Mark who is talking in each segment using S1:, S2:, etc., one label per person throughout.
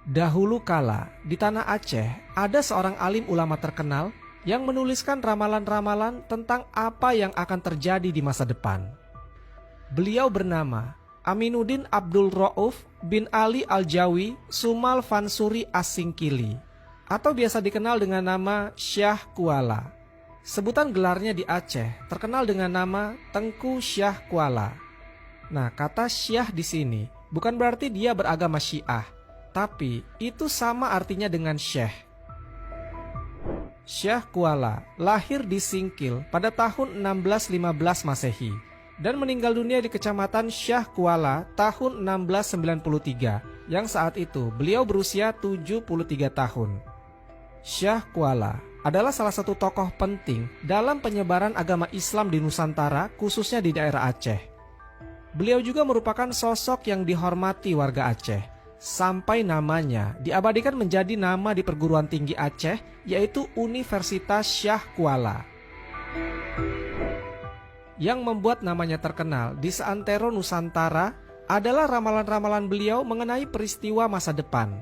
S1: Dahulu kala, di tanah Aceh, ada seorang alim ulama terkenal yang menuliskan ramalan-ramalan tentang apa yang akan terjadi di masa depan. Beliau bernama Aminuddin Abdul Rauf bin Ali Al-Jawi Sumal Fansuri As-Singkili, atau biasa dikenal dengan nama Syah Kuala. Sebutan gelarnya di Aceh terkenal dengan nama Tengku Syah Kuala. Nah, kata Syah di sini bukan berarti dia beragama Syiah, tapi itu sama artinya dengan Syekh. Syah Kuala lahir di Singkil pada tahun 1615 Masehi dan meninggal dunia di Kecamatan Syah Kuala tahun 1693, yang saat itu beliau berusia 73 tahun. Syah Kuala adalah salah satu tokoh penting dalam penyebaran agama Islam di Nusantara, khususnya di daerah Aceh. Beliau juga merupakan sosok yang dihormati warga Aceh, sampai namanya diabadikan menjadi nama di perguruan tinggi Aceh, yaitu Universitas Syah Kuala. Yang membuat namanya terkenal di seantero Nusantara adalah ramalan-ramalan beliau mengenai peristiwa masa depan.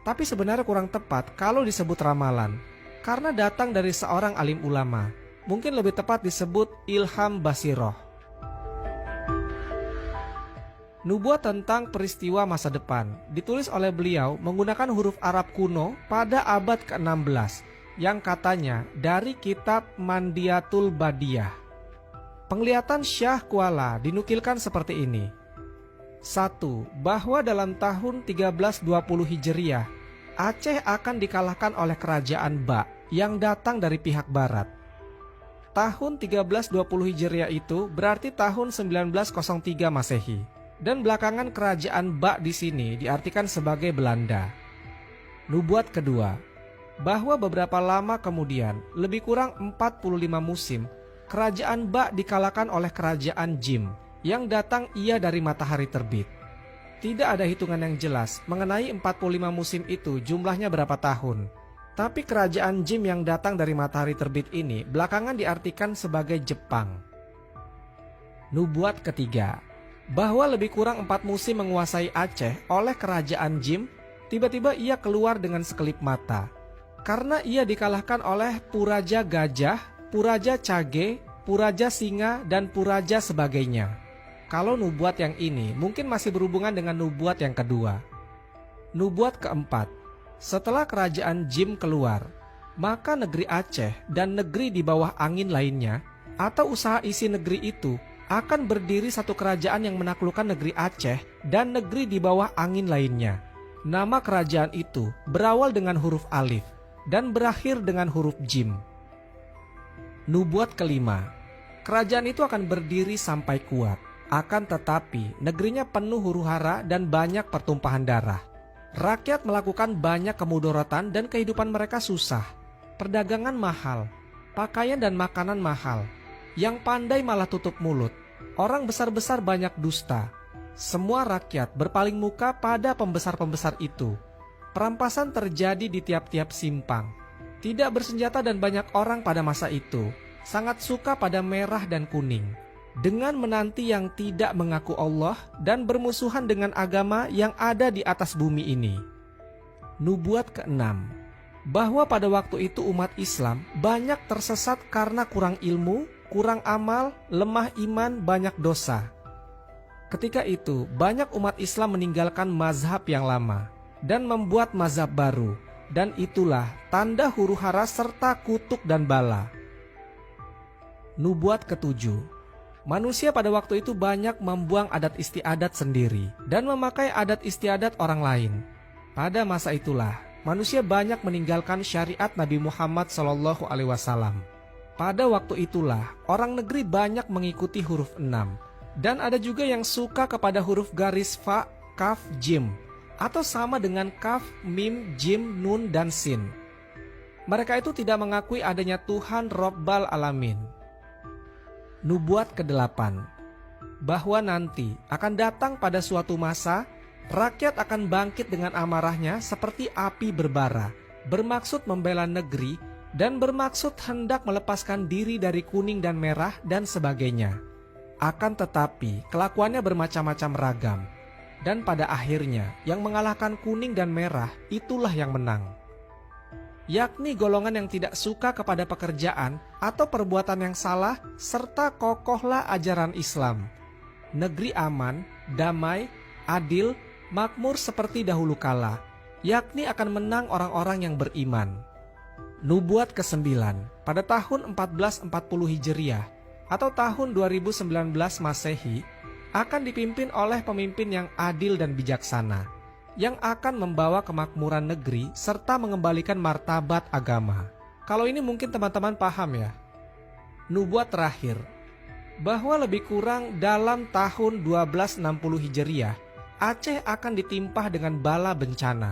S1: Tapi sebenarnya kurang tepat kalau disebut ramalan, karena datang dari seorang alim ulama. Mungkin lebih tepat disebut ilham basiroh. Nubuat tentang peristiwa masa depan ditulis oleh beliau menggunakan huruf Arab kuno pada abad ke-16 yang katanya dari kitab Mandiatul Badiyah. Penglihatan Syah Kuala dinukilkan seperti ini. 1. Bahwa dalam tahun 1320 Hijriah, Aceh akan dikalahkan oleh kerajaan Ba yang datang dari pihak barat. Tahun 1320 Hijriah itu berarti tahun 1903 Masehi. Dan belakangan kerajaan Ba di sini diartikan sebagai Belanda. Nubuat kedua, bahwa beberapa lama kemudian, lebih kurang 45 musim, kerajaan Ba dikalahkan oleh kerajaan Jim yang datang ia dari matahari terbit. Tidak ada hitungan yang jelas mengenai 45 musim itu jumlahnya berapa tahun. Tapi kerajaan Jim yang datang dari matahari terbit ini belakangan diartikan sebagai Jepang. Nubuat ketiga, bahwa lebih kurang 4 musim menguasai Aceh oleh kerajaan Jim, tiba-tiba ia keluar dengan sekelip mata. Karena ia dikalahkan oleh Puraja Gajah, Puraja Cage, Puraja Singa, dan Puraja sebagainya. Kalau nubuat yang ini mungkin masih berhubungan dengan nubuat yang kedua. Nubuat keempat, setelah kerajaan Jim keluar, maka negeri Aceh dan negeri di bawah angin lainnya, atau usaha isi negeri itu, akan berdiri satu kerajaan yang menaklukkan negeri Aceh dan negeri di bawah angin lainnya. Nama kerajaan itu berawal dengan huruf alif dan berakhir dengan huruf jim. Nubuat kelima, kerajaan itu akan berdiri sampai kuat. Akan tetapi negerinya penuh huru-hara dan banyak pertumpahan darah. Rakyat melakukan banyak kemudorotan dan kehidupan mereka susah. Perdagangan mahal, pakaian dan makanan mahal. Yang pandai malah tutup mulut. Orang besar-besar banyak dusta. Semua rakyat berpaling muka pada pembesar-pembesar itu. Perampasan terjadi di tiap-tiap simpang. Tidak bersenjata dan banyak orang pada masa itu sangat suka pada merah dan kuning, dengan menanti yang tidak mengaku Allah dan bermusuhan dengan agama yang ada di atas bumi ini. Nubuat keenam, bahwa pada waktu itu umat Islam banyak tersesat karena kurang ilmu, kurang amal, lemah iman, banyak dosa. Ketika itu banyak umat Islam meninggalkan mazhab yang lama dan membuat mazhab baru, dan itulah tanda huru-hara serta kutuk dan bala. Nubuat ketujuh, manusia pada waktu itu banyak membuang adat istiadat sendiri dan memakai adat istiadat orang lain. Pada masa itulah manusia banyak meninggalkan syariat Nabi Muhammad SAW. Pada waktu itulah orang negeri banyak mengikuti huruf 6, dan ada juga yang suka kepada huruf garis fa, kaf, jim, atau sama dengan kaf, mim, jim, nun, dan sin. Mereka itu tidak mengakui adanya Tuhan Rabbal Alamin. Nubuat ke-8, bahwa nanti akan datang pada suatu masa, rakyat akan bangkit dengan amarahnya seperti api berbara, bermaksud membela negeri, dan bermaksud hendak melepaskan diri dari kuning dan merah dan sebagainya. Akan tetapi kelakuannya bermacam-macam ragam. Dan pada akhirnya, yang mengalahkan kuning dan merah itulah yang menang. Yakni golongan yang tidak suka kepada pekerjaan atau perbuatan yang salah, serta kokohlah ajaran Islam. Negeri aman, damai, adil, makmur seperti dahulu kala, yakni akan menang orang-orang yang beriman. Nubuat ke-9 pada tahun 1440 Hijriah atau tahun 2019 Masehi akan dipimpin oleh pemimpin yang adil dan bijaksana, yang akan membawa kemakmuran negeri serta mengembalikan martabat agama. Kalau ini mungkin teman-teman paham ya. Nubuat terakhir, bahwa lebih kurang dalam tahun 1260 Hijriah, Aceh akan ditimpah dengan bala bencana.